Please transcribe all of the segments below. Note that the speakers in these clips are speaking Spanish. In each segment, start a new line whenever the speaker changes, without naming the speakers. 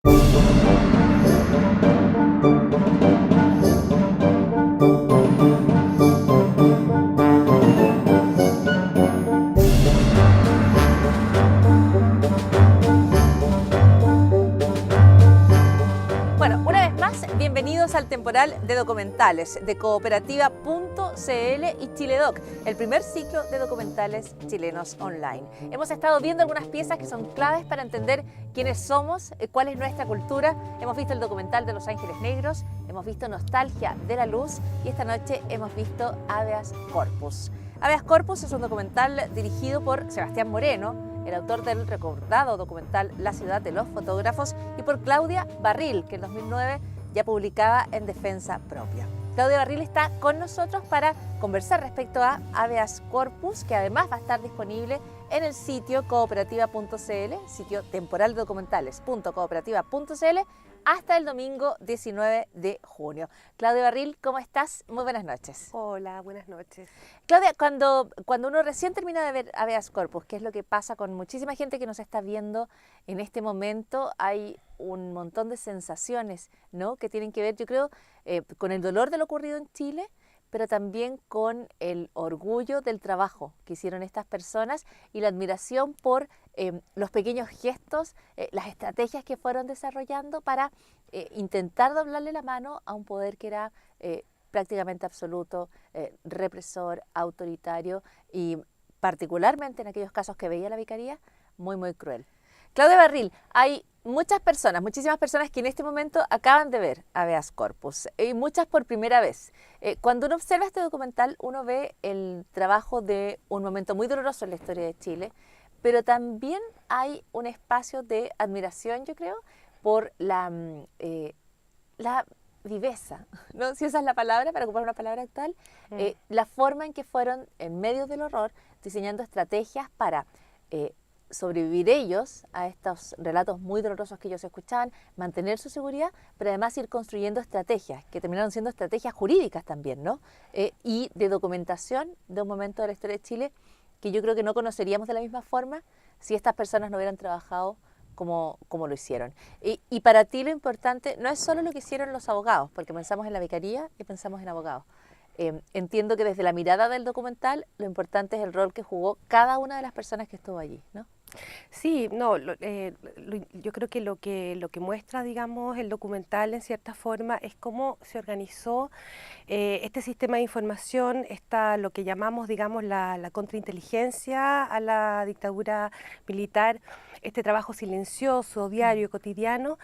Bueno, una vez más, bienvenidos al temporal de documentales de Cooperativa.cl y Chiledoc, el primer ciclo de documentales chilenos online. Hemos estado viendo algunas piezas que son claves para entender quiénes somos, cuál es nuestra cultura. Hemos visto el documental de Los Ángeles Negros, hemos visto Nostalgia de la Luz y esta noche hemos visto Habeas Corpus. Habeas Corpus es un documental dirigido por Sebastián Moreno, el autor del recordado documental La ciudad de los fotógrafos, y por Claudia Barril, que en 2009 ya publicaba En defensa propia. Claudia Barril está con nosotros para conversar respecto a Habeas Corpus, que además va a estar disponible en el sitio cooperativa.cl, sitio temporal de documentales.cooperativa.cl, hasta el domingo 19 de junio. Claudia Barril, ¿cómo estás? Muy buenas noches.
Hola, buenas noches.
Claudia, cuando uno recién termina de ver Habeas Corpus, ¿qué es lo que pasa con muchísima gente que nos está viendo en este momento? Hay un montón de sensaciones, ¿no?, que tienen que ver, yo creo, con el dolor de lo ocurrido en Chile, pero también con el orgullo del trabajo que hicieron estas personas y la admiración por los pequeños gestos, las estrategias que fueron desarrollando para intentar doblarle la mano a un poder que era prácticamente absoluto, represor, autoritario y particularmente en aquellos casos que veía la vicaría, muy, muy cruel. Claudia Barril, hay muchas personas, muchísimas personas que en este momento acaban de ver Habeas Corpus y muchas por primera vez. Cuando uno observa este documental, uno ve el trabajo de un momento muy doloroso en la historia de Chile, pero también hay un espacio de admiración, yo creo, por la viveza, ¿no? Si esa es la palabra, para ocupar una palabra actual, la forma en que fueron, en medio del horror, diseñando estrategias para sobrevivir ellos a estos relatos muy dolorosos que ellos escuchaban, mantener su seguridad, pero además ir construyendo estrategias, que terminaron siendo estrategias jurídicas también, ¿no? Y de documentación de un momento de la historia de Chile que yo creo que no conoceríamos de la misma forma si estas personas no hubieran trabajado como lo hicieron. Y para ti lo importante no es solo lo que hicieron los abogados, porque pensamos en la vicaría y pensamos en abogados. Entiendo que desde la mirada del documental lo importante es el rol que jugó cada una de las personas que estuvo allí, ¿no?
Sí, no, yo creo que lo que muestra, digamos, el documental en cierta forma es cómo se organizó este sistema de información, lo que llamamos, digamos, la contrainteligencia a la dictadura militar, este trabajo silencioso, diario, cotidiano,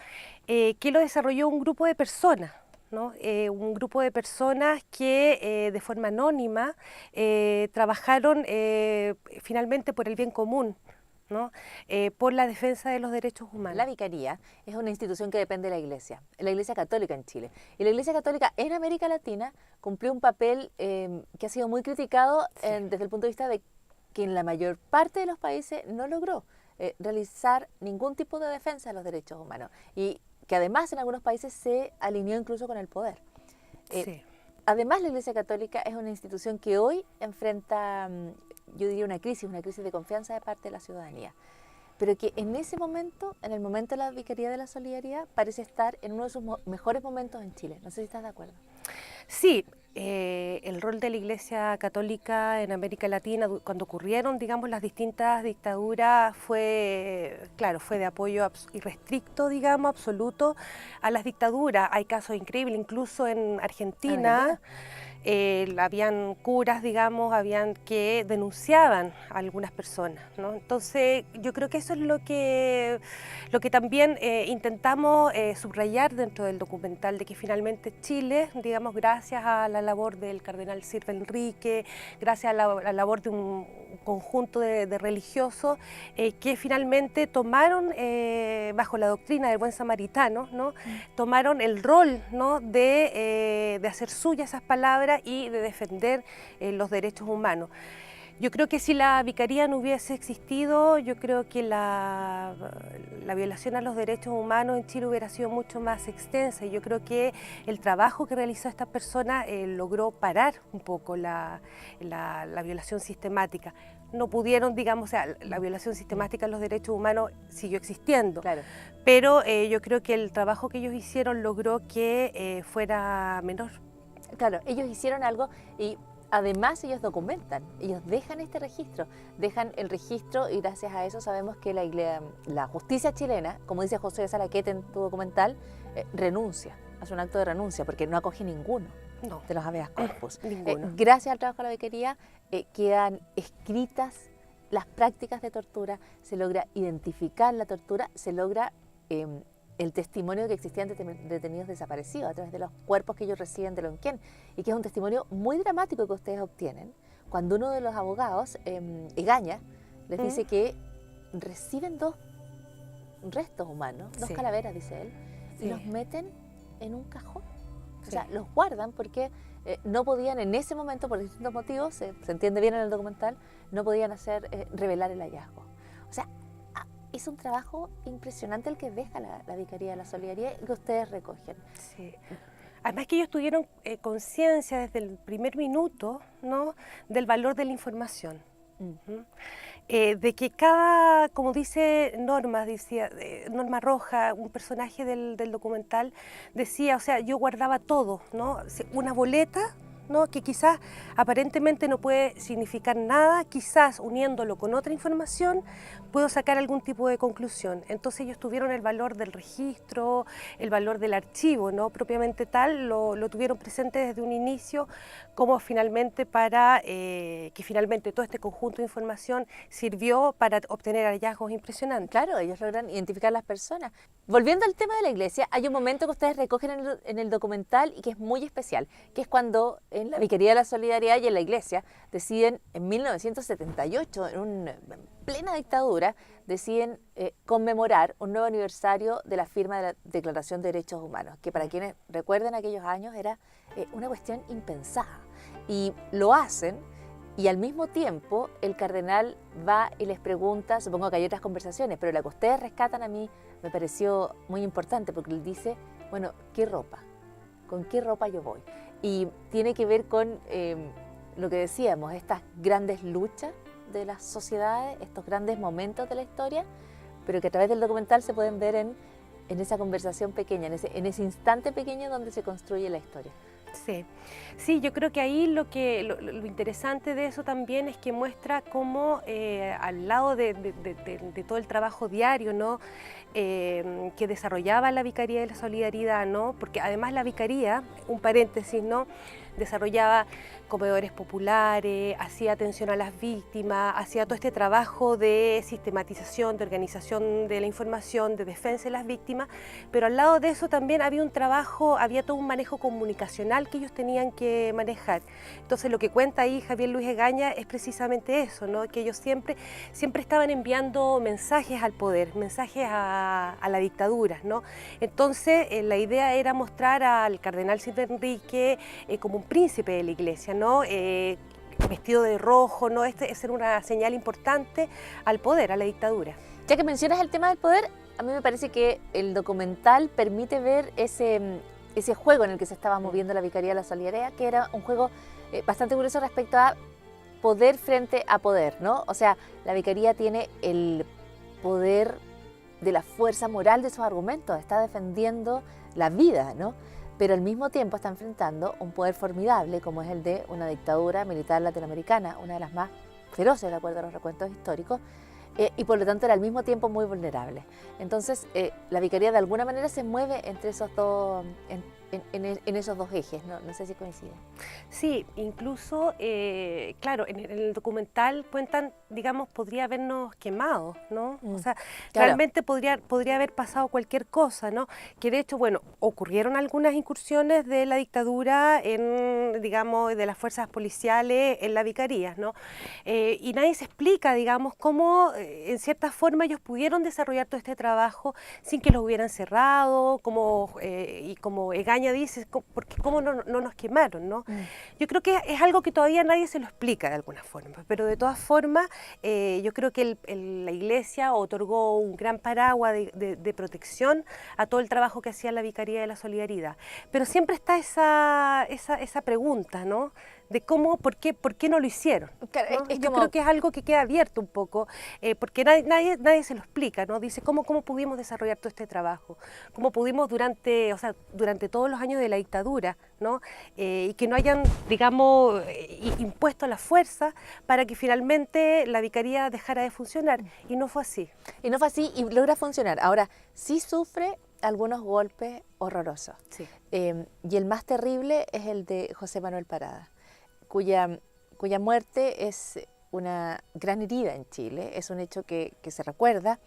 que lo desarrolló un grupo de personas, ¿no? Un grupo de personas que de forma anónima trabajaron finalmente por el bien común, ¿no? Por la defensa de los derechos humanos.
La vicaría es una institución que depende de la Iglesia Católica en Chile. Y la Iglesia Católica en América Latina cumplió un papel que ha sido muy criticado desde el punto de vista de que en la mayor parte de los países no logró realizar ningún tipo de defensa de los derechos humanos. Y que además en algunos países se alineó incluso con el poder.
Sí.
Además, la Iglesia Católica es una institución que hoy enfrenta, yo diría, una crisis de confianza de parte de la ciudadanía, pero que en ese momento, en el momento de la Vicaría de la Solidaridad, parece estar en uno de sus mejores momentos en Chile. No sé si estás de acuerdo.
Sí, el rol de la Iglesia Católica en América Latina cuando ocurrieron, digamos, las distintas dictaduras fue de apoyo irrestricto, digamos, absoluto a las dictaduras. Hay casos increíbles, incluso en Argentina. Habían curas, digamos, que denunciaban a algunas personas, ¿no? Entonces, yo creo que eso es lo que también intentamos subrayar dentro del documental, de que finalmente Chile, digamos, gracias a la labor del cardenal Silva Enrique, gracias a la labor de un conjunto de religiosos que finalmente tomaron, bajo la doctrina del buen samaritano, ¿no? Tomaron el rol, ¿no?, de hacer suyas esas palabras y de defender los derechos humanos. Yo creo que si la vicaría no hubiese existido, yo creo que la violación a los derechos humanos en Chile hubiera sido mucho más extensa. Y yo creo que el trabajo que realizó esta persona logró parar un poco la violación sistemática. No pudieron, digamos, o sea, la violación sistemática de los derechos humanos siguió existiendo.
Claro.
Pero yo creo que el trabajo que ellos hicieron logró que fuera menor.
Claro, ellos hicieron algo y además ellos documentan, ellos dejan este registro, dejan el registro y gracias a eso sabemos que la justicia chilena, como dice José Salaquete en tu documental, renuncia, hace un acto de renuncia porque no acoge ninguno de los habeas corpus.
Ninguno.
Gracias al trabajo de la vicaría quedan escritas las prácticas de tortura, se logra identificar la tortura, se logra el testimonio que existían detenidos desaparecidos a través de los cuerpos que ellos reciben de Lonquén, y que es un testimonio muy dramático que ustedes obtienen cuando uno de los abogados, Egaña, les dice que reciben 2 restos humanos, 2 calaveras, dice él, y los meten en un cajón. O sea, los guardan porque no podían en ese momento, por distintos motivos, se entiende bien en el documental, no podían revelar el hallazgo. O sea, es un trabajo impresionante el que deja la Vicaría de la Solidaridad y que ustedes recogen.
Sí. Además que ellos tuvieron conciencia desde el primer minuto, ¿no?, del valor de la información. De que cada, como dice Norma, Norma Roja, un personaje del documental, decía, o sea, yo guardaba todo, ¿no? Una boleta, ¿no?, que quizás aparentemente no puede significar nada, quizás uniéndolo con otra información puedo sacar algún tipo de conclusión. Entonces ellos tuvieron el valor del registro, el valor del archivo, ¿no?, propiamente tal, lo tuvieron presente desde un inicio, como finalmente para que finalmente todo este conjunto de información sirvió para obtener hallazgos impresionantes.
Claro, ellos logran identificar a las personas. Volviendo al tema de la iglesia, hay un momento que ustedes recogen en el documental y que es muy especial, que es cuando en la Vicaría de la Solidaridad y en la iglesia deciden en 1978, en plena dictadura, deciden conmemorar un nuevo aniversario de la firma de la Declaración de Derechos Humanos, que para quienes recuerden aquellos años era una cuestión impensada. Y lo hacen y al mismo tiempo el cardenal va y les pregunta, supongo que hay otras conversaciones, pero la que ustedes rescatan a mí me pareció muy importante porque él dice, bueno, ¿qué ropa? ¿Con qué ropa yo voy? Y tiene que ver con lo que decíamos, estas grandes luchas de las sociedades, estos grandes momentos de la historia, pero que a través del documental se pueden ver en esa conversación pequeña, en ese instante pequeño donde se construye la historia.
Sí, yo creo que ahí lo interesante de eso también es que muestra cómo al lado de todo el trabajo diario, ¿no?, que desarrollaba la Vicaría de la Solidaridad, ¿no?, porque además la Vicaría, un paréntesis, ¿no?, desarrollaba comedores populares, hacía atención a las víctimas, hacía todo este trabajo de sistematización, de organización de la información, de defensa de las víctimas, pero al lado de eso también había un trabajo, había todo un manejo comunicacional que ellos tenían que manejar. Entonces lo que cuenta ahí Javier Luis Egaña es precisamente eso, ¿no?, que ellos siempre estaban enviando mensajes al poder, mensajes a la dictadura, ¿no? Entonces la idea era mostrar al cardenal Silva Enrique como un príncipe de la iglesia, ¿no?, vestido de rojo, ¿no? Esa era una señal importante al poder, a la dictadura.
Ya que mencionas el tema del poder, a mí me parece que el documental permite ver ese juego en el que se estaba moviendo la Vicaría de la Solidaridad, que era un juego bastante curioso respecto a poder frente a poder, ¿no? O sea, la Vicaría tiene el poder de la fuerza moral de sus argumentos, está defendiendo la vida, ¿no?, pero al mismo tiempo está enfrentando un poder formidable como es el de una dictadura militar latinoamericana, una de las más feroces de acuerdo a los recuentos históricos, y por lo tanto era al mismo tiempo muy vulnerable. Entonces la Vicaría de alguna manera se mueve entre esos dos, en esos dos ejes, no sé si coinciden.
Sí, incluso, claro, en el documental cuentan, digamos, podría habernos quemado, ¿no? O sea, claro, realmente podría haber pasado cualquier cosa, ¿no? Que de hecho, bueno, ocurrieron algunas incursiones de la dictadura digamos, de las fuerzas policiales en la Vicaría, ¿no? Y nadie se explica, digamos, cómo en cierta forma ellos pudieron desarrollar todo este trabajo sin que los hubieran cerrado, y como Egaña maña dice, porque cómo no nos quemaron, ¿no? Yo creo que es algo que todavía nadie se lo explica de alguna forma, pero de todas formas yo creo que la Iglesia otorgó un gran paraguas de protección a todo el trabajo que hacía la Vicaría de la Solidaridad. Pero siempre está esa pregunta, ¿no? De por qué no lo hicieron,
Claro,
¿no? Yo creo que es algo que queda abierto un poco, porque nadie se lo explica, ¿no? Dice, ¿cómo pudimos desarrollar todo este trabajo? ¿Cómo pudimos durante todos los años de la dictadura, ¿no? Y que no hayan, digamos, impuesto la fuerza para que finalmente la Vicaría dejara de funcionar? Y no fue así.
Y no fue así y logra funcionar. Ahora, sí sufre algunos golpes horrorosos.
Sí.
Y el más terrible es el de José Manuel Parada, cuya muerte es una gran herida en Chile, es un hecho que se recuerda,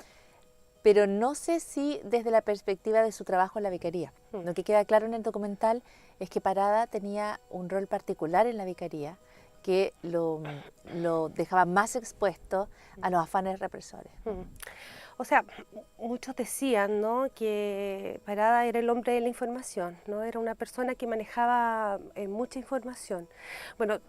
pero no sé si desde la perspectiva de su trabajo en la Vicaría. Lo que queda claro en el documental es que Parada tenía un rol particular en la Vicaría que lo dejaba más expuesto a los afanes represores.
O sea, muchos decían, ¿no?, que Parada era el hombre de la información, ¿no? Era una persona que manejaba mucha información. Bueno,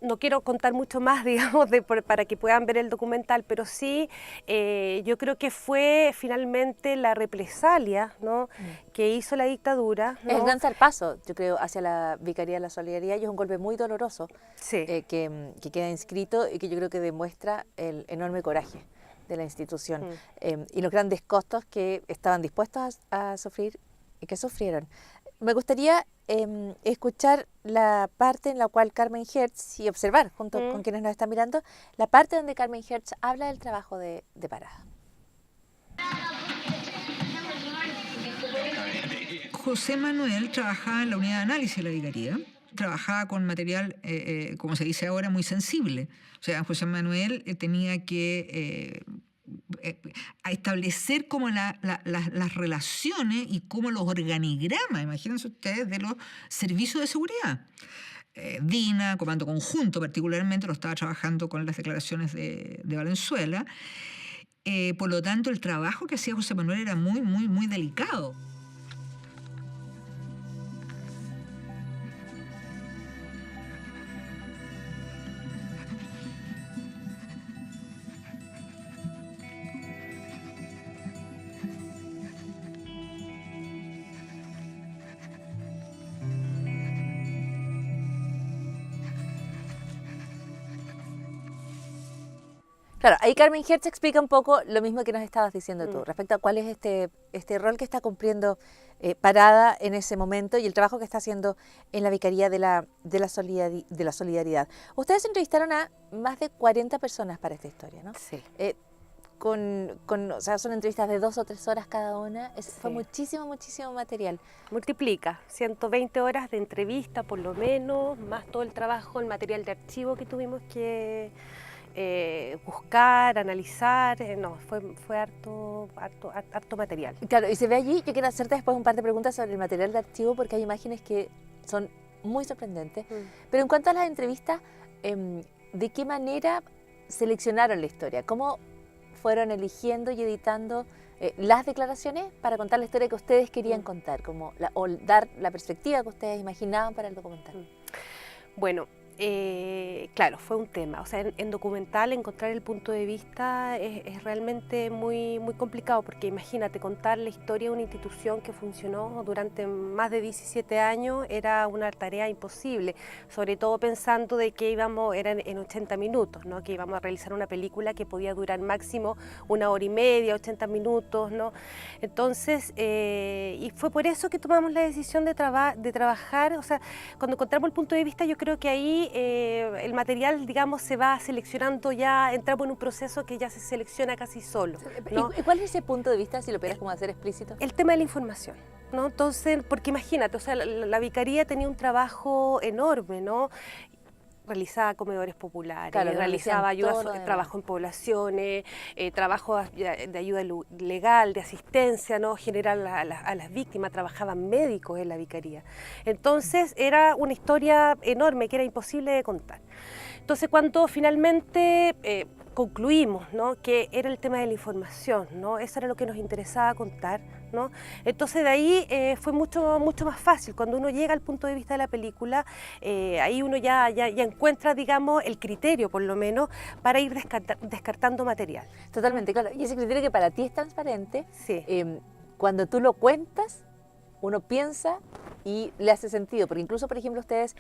no quiero contar mucho más, digamos, para que puedan ver el documental, pero sí, yo creo que fue finalmente la represalia, ¿no?, que hizo la dictadura, ¿no?
Es un gran zarpazo, yo creo, hacia la Vicaría de la Solidaridad y es un golpe muy doloroso,
sí,
que queda inscrito y que yo creo que demuestra el enorme coraje de la institución y los grandes costos que estaban dispuestos a sufrir y que sufrieron. Me gustaría escuchar la parte en la cual Carmen Hertz, y observar junto con quienes nos están mirando, la parte donde Carmen Hertz habla del trabajo de Parada.
José Manuel trabajaba en la unidad de análisis de la Vicaría, trabajaba con material, como se dice ahora, muy sensible. O sea, José Manuel tenía que a establecer como las relaciones y como los organigramas, imagínense ustedes, de los servicios de seguridad. DINA, Comando Conjunto particularmente, lo estaba trabajando con las declaraciones de Valenzuela. Por lo tanto, el trabajo que hacía José Manuel era muy, muy, muy delicado.
Claro, ahí Carmen Hertz explica un poco lo mismo que nos estabas diciendo tú, respecto a cuál es este rol que está cumpliendo Parada en ese momento y el trabajo que está haciendo en la Vicaría de la Solidaridad. Ustedes entrevistaron a más de 40 personas para esta historia, ¿no?
Sí.
O sea, son entrevistas de 2 o 3 horas cada una. Fue
Sí.
muchísimo, muchísimo material.
Multiplica, 120 horas de entrevista por lo menos, más todo el trabajo, el material de archivo que tuvimos que buscar, analizar, no, fue harto material.
Claro, y se ve allí, yo quiero hacerte después un par de preguntas sobre el material de archivo porque hay imágenes que son muy sorprendentes. Pero en cuanto a las entrevistas, ¿de qué manera seleccionaron la historia? ¿Cómo fueron eligiendo y editando las declaraciones para contar la historia que ustedes querían contar, o dar la perspectiva que ustedes imaginaban para el documental?
Bueno, claro, fue un tema. O sea, en documental encontrar el punto de vista es realmente muy, muy complicado, porque imagínate, contar la historia de una institución que funcionó durante más de 17 años era una tarea imposible, sobre todo pensando de que eran en 80 minutos, ¿no? Que íbamos a realizar una película que podía durar máximo 1 hora y media, 80 minutos, ¿no? Entonces, y fue por eso que tomamos la decisión de trabajar. O sea, cuando encontramos el punto de vista, yo creo que ahí el material, digamos, se va seleccionando, ya entramos en un proceso que ya se selecciona casi solo, ¿no?
¿Y cuál es ese punto de vista, si lo pudieras como hacer explícito?
El tema de la información, ¿no? Entonces, porque imagínate, o sea, la Vicaría tenía un trabajo enorme, ¿no? Realizaba comedores populares,
Claro,
realizaba trabajo en poblaciones, trabajo de ayuda legal, de asistencia, ¿no? General a las víctimas, trabajaban médicos en la Vicaría. Entonces era una historia enorme que era imposible de contar. Entonces cuando finalmente concluimos, ¿no?, que era el tema de la información, ¿no? Eso era lo que nos interesaba contar, ¿no? Entonces de ahí fue mucho más fácil. Cuando uno llega al punto de vista de la película, ahí uno ya encuentra, digamos, el criterio, por lo menos, para ir descartando material.
Totalmente, claro. Y ese criterio que para ti es transparente,
Sí.
Cuando tú lo cuentas, uno piensa y le hace sentido, porque incluso, por ejemplo, ustedes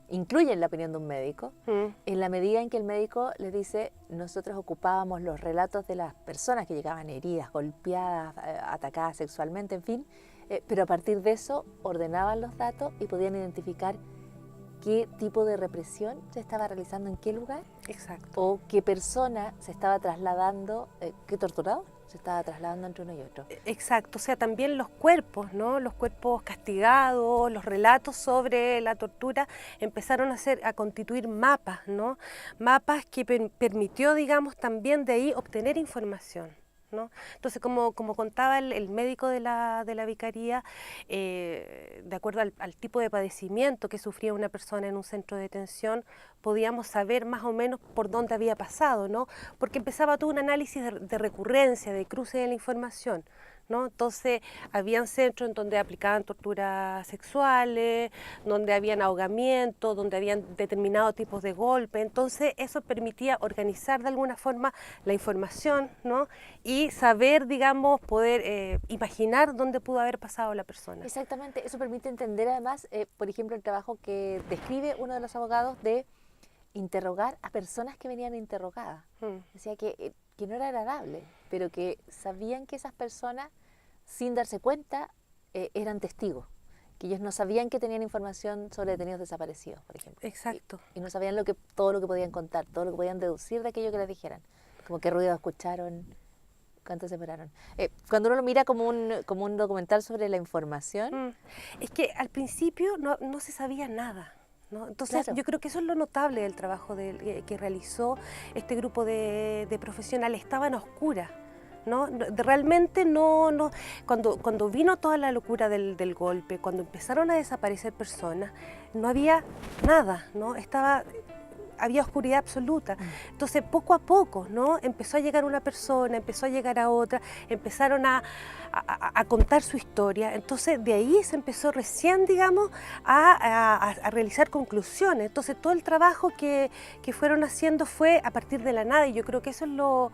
incluyen la opinión de un médico en la medida en que el médico les dice, nosotros ocupábamos los relatos de las personas que llegaban heridas, golpeadas, atacadas sexualmente, en fin, pero a partir de eso ordenaban los datos y podían identificar qué tipo de represión se estaba realizando en qué lugar.
Exacto.
O qué persona se estaba trasladando, qué torturador se estaba trasladando entre uno y otro.
Exacto, o sea, también los cuerpos, ¿no? Los cuerpos castigados, los relatos sobre la tortura empezaron a constituir mapas, ¿no? Mapas que permitió, digamos, también de ahí obtener información, ¿no? Entonces, como contaba el médico de la vicaría, de acuerdo al tipo de padecimiento que sufría una persona en un centro de detención, podíamos saber más o menos por dónde había pasado, ¿no? Porque empezaba todo un análisis de recurrencia, de cruce de la información, ¿no? Entonces, habían centros en donde aplicaban torturas sexuales, donde habían ahogamiento, donde habían determinados tipos de golpes. Entonces, eso permitía organizar de alguna forma la información, ¿no? Y saber, digamos, poder imaginar dónde pudo haber pasado la persona.
Exactamente, eso permite entender además, por ejemplo, el trabajo que describe uno de los abogados de interrogar a personas que venían interrogadas. Decía que no era agradable, pero que sabían que esas personas, sin darse cuenta, eran testigos, que ellos no sabían que tenían información sobre detenidos desaparecidos, por ejemplo.
Exacto.
Y no sabían todo lo que podían contar, todo lo que podían deducir de aquello que les dijeran, como qué ruido escucharon, cuánto se separaron. Cuando uno lo mira como un documental sobre la información...
Es que al principio no se sabía nada, ¿no? Entonces,
claro,
yo creo que eso es lo notable del trabajo que realizó este grupo de profesionales. Estaban a oscuras, ¿no? Realmente cuando vino toda la locura del golpe, cuando empezaron a desaparecer personas, no había nada, ¿no? Había oscuridad absoluta. Entonces, poco a poco, ¿no? Empezó a llegar una persona, empezó a llegar a otra, empezaron a contar su historia. Entonces, de ahí se empezó recién, digamos, a realizar conclusiones. Entonces, todo el trabajo que fueron haciendo fue a partir de la nada, y yo creo que eso es lo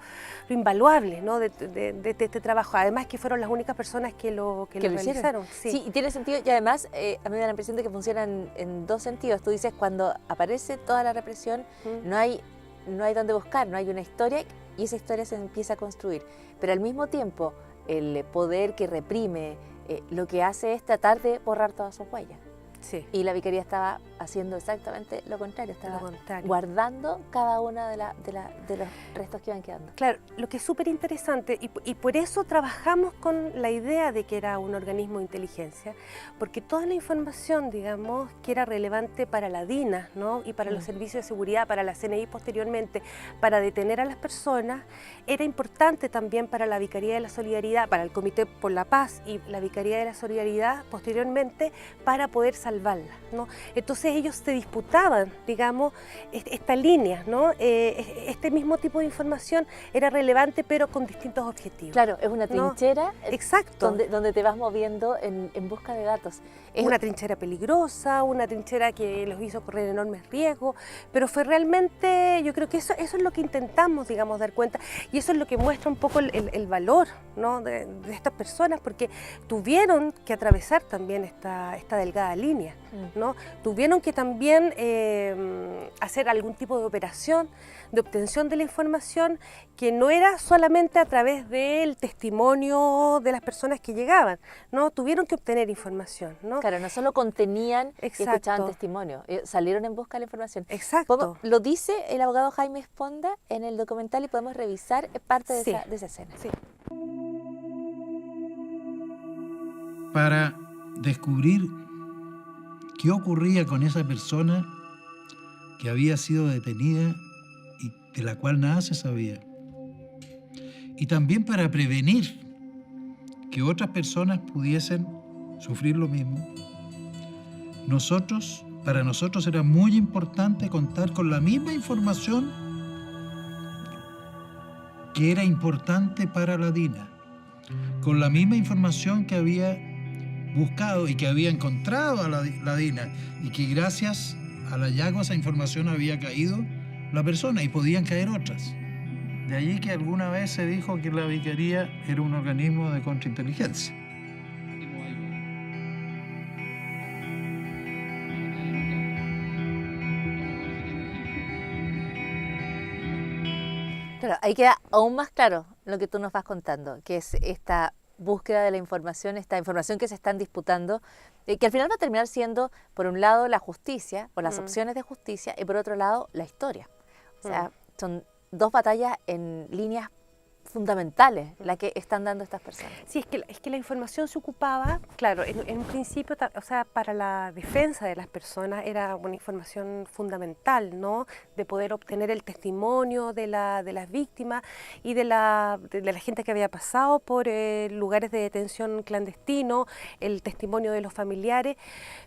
invaluable, ¿no?, de este trabajo. Además que fueron las únicas personas que lo realizaron.
Sí, y tiene sentido, y además a mí me da la impresión de que funcionan en dos sentidos. Tú dices, cuando aparece toda la represión, no hay dónde buscar, no hay una historia, y esa historia se empieza a construir. Pero al mismo tiempo, el poder que reprime, lo que hace es tratar de borrar todas sus huellas.
Sí.
Y la vicaría estaba haciendo exactamente lo contrario, estaba
Lo contrario.
guardando cada una de los restos que iban quedando.
Claro, lo que es súper interesante, y por eso trabajamos con la idea de que era un organismo de inteligencia, porque toda la información, digamos, que era relevante para la DINA, ¿no?, y para los servicios de seguridad, para la CNI posteriormente, para detener a las personas, era importante también para la Vicaría de la Solidaridad, para el Comité por la Paz y la Vicaría de la Solidaridad posteriormente, para poder salvarla, ¿no? Entonces ellos se disputaban, digamos, esta línea, ¿no? Este mismo tipo de información era relevante, pero con distintos objetivos.
Claro, es una trinchera,
¿no? Exacto.
donde te vas moviendo en busca de datos.
Es una trinchera peligrosa, una trinchera que los hizo correr enormes riesgos, pero fue realmente, yo creo que eso es lo que intentamos, digamos, dar cuenta, y eso es lo que muestra un poco el valor, ¿no?, de estas personas, porque tuvieron que atravesar también esta delgada línea, ¿no? Tuvieron que también hacer algún tipo de operación de obtención de la información, que no era solamente a través del testimonio de las personas que llegaban, ¿no? Tuvieron que obtener información, ¿no?
Claro, no solo contenían y
Exacto.
escuchaban testimonio, salieron en busca de la información.
Exacto.
Lo dice el abogado Jaime Esponda en el documental, y podemos revisar parte de,
Sí.
de esa escena.
Sí.
Para descubrir qué ocurría con esa persona que había sido detenida y de la cual nada se sabía. Y también para prevenir que otras personas pudiesen sufrir lo mismo. Para nosotros era muy importante contar con la misma información que era importante para la DINA, con la misma información que había buscado y que había encontrado a la DINA, y que gracias al hallazgo esa información había caído la persona y podían caer otras. De allí que alguna vez se dijo que la Vicaría era un organismo de contrainteligencia.
Claro, ahí queda aún más claro lo que tú nos vas contando, que es esta búsqueda de la información, esta información que se están disputando, que al final va a terminar siendo, por un lado, la justicia o las opciones de justicia, y por otro lado, la historia. O sea, son dos batallas en líneas fundamentales las que están dando estas personas.
Sí, es que la información se ocupaba, claro, en un principio, o sea, para la defensa de las personas era una información fundamental, ¿no? De poder obtener el testimonio de las víctimas y de la gente que había pasado por lugares de detención clandestino, el testimonio de los familiares,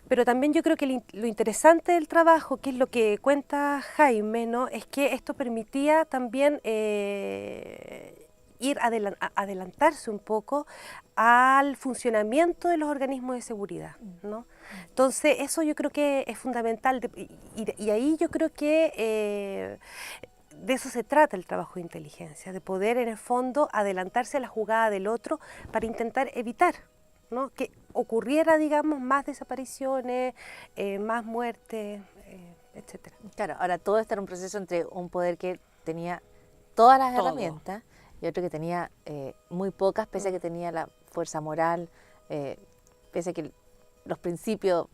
pero también yo creo que lo interesante del trabajo, que es lo que cuenta Jaime, ¿no? Es que esto permitía también adelantarse un poco al funcionamiento de los organismos de seguridad, ¿no? Entonces, eso yo creo que es fundamental y ahí yo creo que de eso se trata el trabajo de inteligencia, de poder en el fondo adelantarse a la jugada del otro para intentar evitar, ¿no? Que ocurriera, digamos, más desapariciones, más muertes, etcétera.
Claro, ahora todo está en un proceso entre un poder que tenía todas las herramientas y otro que tenía muy pocas, pese a que tenía la fuerza moral, pese a que los principios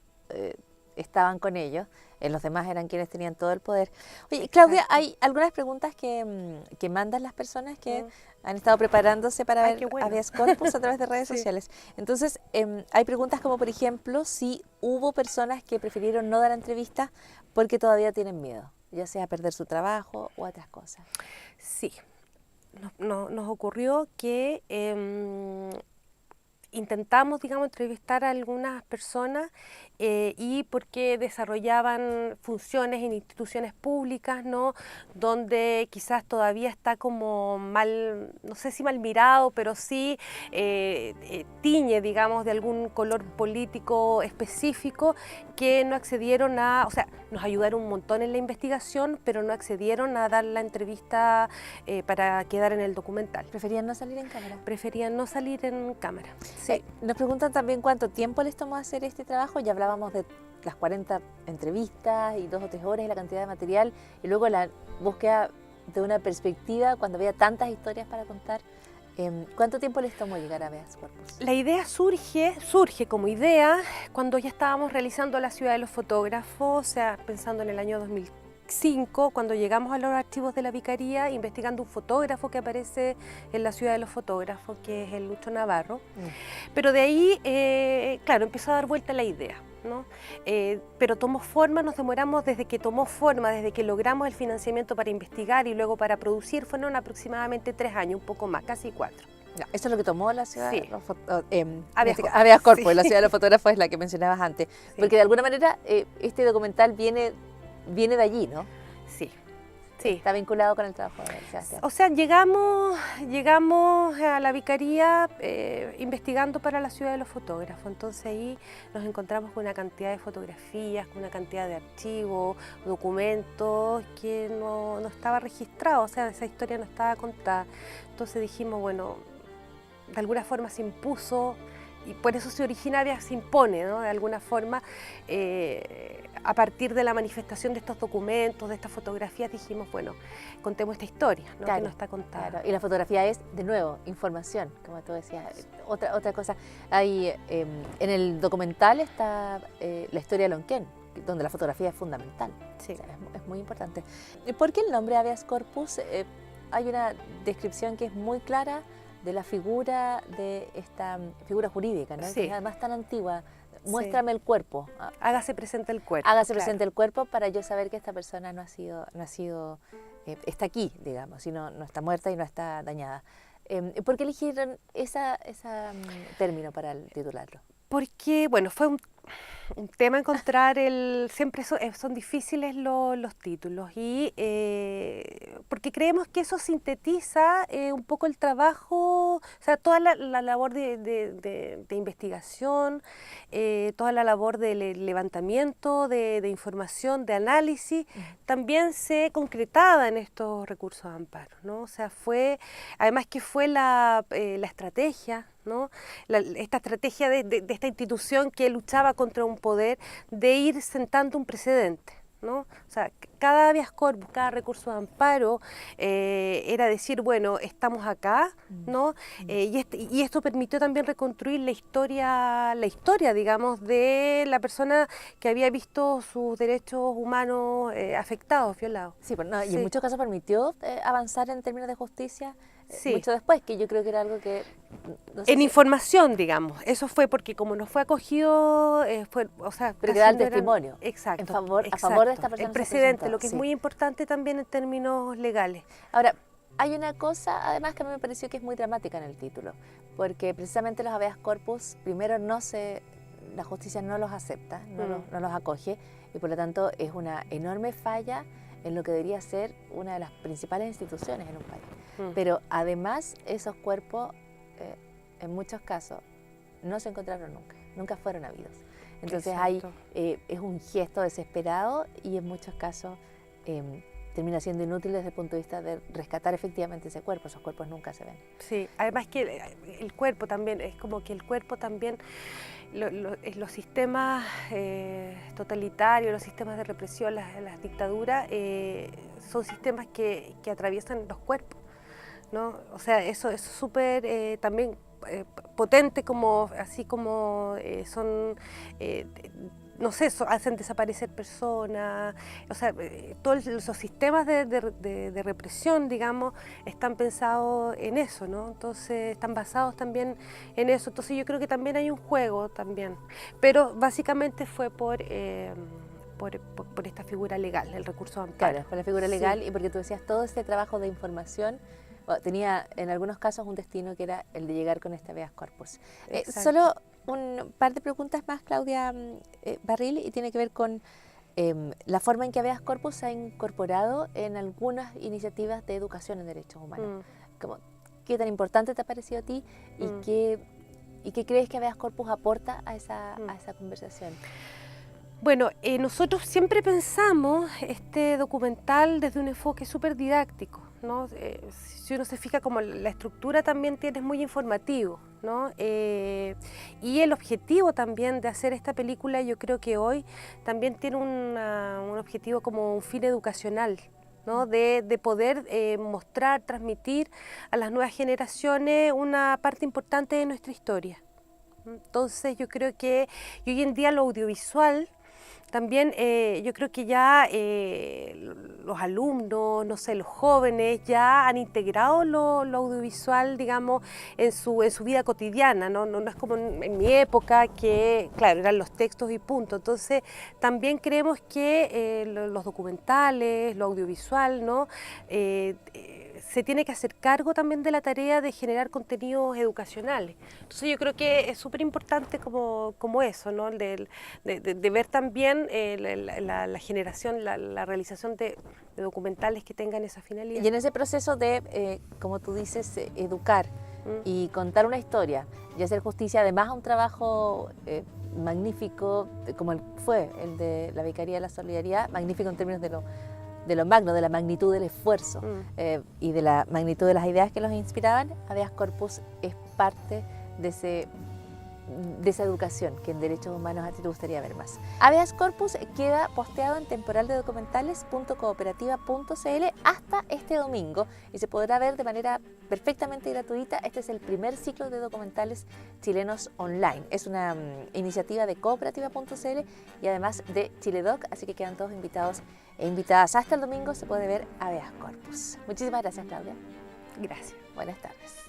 estaban con ellos, los demás eran quienes tenían todo el poder. Oye, Claudia, hay algunas preguntas que mandan las personas que han estado preparándose para ver Habeas Corpus a través de redes sociales. Entonces, hay preguntas como, por ejemplo, si hubo personas que prefirieron no dar entrevistas porque todavía tienen miedo, ya sea a perder su trabajo o otras cosas.
Sí. Nos ocurrió que intentamos, digamos, entrevistar a algunas personas y porque desarrollaban funciones en instituciones públicas, ¿no? Donde quizás todavía está como mal, no sé si mal mirado, pero sí tiñe, digamos, de algún color político específico, que no accedieron o sea, nos ayudaron un montón en la investigación, pero no accedieron a dar la entrevista para quedar en el documental.
¿Preferían no salir en cámara?
Preferían no salir en cámara. Sí.
Nos preguntan también cuánto tiempo les tomó hacer este trabajo. Ya hablábamos de las 40 entrevistas y 2 o 3 horas y la cantidad de material, y luego la búsqueda de una perspectiva cuando había tantas historias para contar. ¿Cuánto tiempo les tomó llegar a Habeas Corpus?
La idea surge como idea cuando ya estábamos realizando La Ciudad de los Fotógrafos, o sea, pensando en el año 2005, cuando llegamos a los archivos de la Vicaría, investigando un fotógrafo que aparece en La Ciudad de los Fotógrafos, que es el Lucho Navarro. Pero de ahí, claro, empezó a dar vuelta la idea, ¿no? Pero tomó forma, nos demoramos desde que tomó forma, desde que logramos el financiamiento para investigar y luego para producir, fueron aproximadamente 3 años, un poco más, casi 4.
Eso es lo que tomó la ciudad,
sí.
Habeas Corpus,
sí.
La Ciudad de los Fotógrafos es la que mencionabas antes, sí. Porque de alguna manera este documental viene de allí, ¿no?
Sí. Sí.
Está vinculado con el trabajo de Sebastián.
O sea, llegamos a la Vicaría investigando para La Ciudad de los Fotógrafos. Entonces ahí nos encontramos con una cantidad de fotografías, con una cantidad de archivos, documentos que no estaba registrado, o sea, esa historia no estaba contada. Entonces dijimos, bueno, de alguna forma se impuso, y por eso se origina, se impone, ¿no? De alguna forma, a partir de la manifestación de estos documentos, de estas fotografías, dijimos, bueno, contemos esta historia, ¿no?
Claro,
que no está contada.
Claro. Y la fotografía es, de nuevo, información, como tú decías. Otra cosa, hay, en el documental está la historia de Lonquén, donde la fotografía es fundamental.
Sí.
O sea, es muy importante. ¿Por qué el nombre Habeas Corpus? Hay una descripción que es muy clara de la figura, de esta figura jurídica, ¿no?
Sí.
Que es además tan antigua. Muéstrame el cuerpo.
Hágase presente el cuerpo.
Hágase presente el cuerpo para yo saber que esta persona no ha sido está aquí, digamos, y no está muerta y no está dañada. ¿Por qué eligieron ese término para titularlo?
Porque, bueno, fue un tema encontrar siempre son difíciles los títulos y porque creemos que eso sintetiza un poco el trabajo, o sea, toda la labor de investigación, toda la labor de levantamiento de información, de análisis, también se concretaba en estos recursos de amparo, ¿no? O sea, además que fue la estrategia, ¿no? Esta estrategia de esta institución que luchaba contra un poder, de ir sentando un precedente, ¿no? O sea, cada habeas corpus, cada recurso de amparo era decir, bueno, estamos acá, ¿no? Y esto permitió también reconstruir la historia, digamos, de la persona que había visto sus derechos humanos afectados, violados.
Sí, pero no, y
Sí.
en muchos casos permitió avanzar en términos de justicia
Sí.
mucho después, que yo creo que era algo que... no sé
En
si-
información, digamos, eso fue porque como no fue acogido, o sea,
Pero que
casi
da el
no eran-
testimonio
exacto,
a favor de esta
exacto,
persona
el
que se
precedente,
presentó,
lo que
sí.
es muy importante también en términos legales.
Ahora, hay una cosa, además, que a mí me pareció que es muy dramática en el título, porque precisamente los habeas corpus, primero la justicia no los acepta, no los acoge, y por lo tanto es una enorme falla en lo que debería ser una de las principales instituciones en un país. Pero además esos cuerpos, en muchos casos, no se encontraron nunca fueron habidos. Entonces
Exacto.
es un gesto desesperado y en muchos casos termina siendo inútil desde el punto de vista de rescatar efectivamente ese cuerpo. Esos cuerpos nunca se ven.
Sí, además que el cuerpo también, es como que el cuerpo también, los sistemas totalitarios, los sistemas de represión, las dictaduras, son sistemas que atraviesan los cuerpos, ¿no? O sea, eso es súper también potente, así como son... no sé, hacen desaparecer personas, o sea, todos esos sistemas de represión, digamos, están pensados en eso, ¿no? Entonces, están basados también en eso. Entonces, yo creo que también hay un juego también, pero básicamente fue por esta figura legal, el recurso de amparo.
Claro, por la figura legal y porque tú decías todo este trabajo de información tenía en algunos casos un destino que era el de llegar con este habeas corpus. Solo un par de preguntas más, Claudia Barril, y tiene que ver con la forma en que habeas corpus se ha incorporado en algunas iniciativas de educación en derechos humanos. ¿Qué tan importante te ha parecido a ti y qué crees que habeas corpus aporta a esa conversación?
Bueno, nosotros siempre pensamos este documental desde un enfoque súper didáctico, ¿no? Si uno se fija, como la estructura también es muy informativo, ¿no? Y el objetivo también de hacer esta película, yo creo que hoy también tiene un objetivo como un fin educacional, ¿no? De poder mostrar, transmitir a las nuevas generaciones una parte importante de nuestra historia. Entonces yo creo que hoy en día lo audiovisual también, yo creo que ya los alumnos, no sé, los jóvenes ya han integrado lo audiovisual, digamos, en su vida cotidiana, ¿no? No es como en mi época que, claro, eran los textos y punto. Entonces, también creemos que los documentales, lo audiovisual, ¿no? Se tiene que hacer cargo también de la tarea de generar contenidos educacionales. Entonces yo creo que es súper importante como eso, ¿no? De ver también la generación, la realización de documentales que tengan esa finalidad.
Y en ese proceso de, como tú dices, educar y contar una historia y hacer justicia, además a un trabajo magnífico, como fue el de la Vicaría de la Solidaridad, magnífico en términos de lo magno, de la magnitud del esfuerzo y de la magnitud de las ideas que los inspiraban. Habeas corpus es parte de esa educación que en derechos humanos a ti te gustaría ver más. Habeas corpus queda posteado en temporaldedocumentales.cooperativa.cl hasta este domingo y se podrá ver de manera perfectamente gratuita. Este es el primer ciclo de documentales chilenos online. Es una iniciativa de cooperativa.cl y además de Chiledoc, así que quedan todos invitados e invitadas. Hasta el domingo se puede ver Habeas corpus. Muchísimas gracias, Claudia.
Gracias.
Buenas tardes.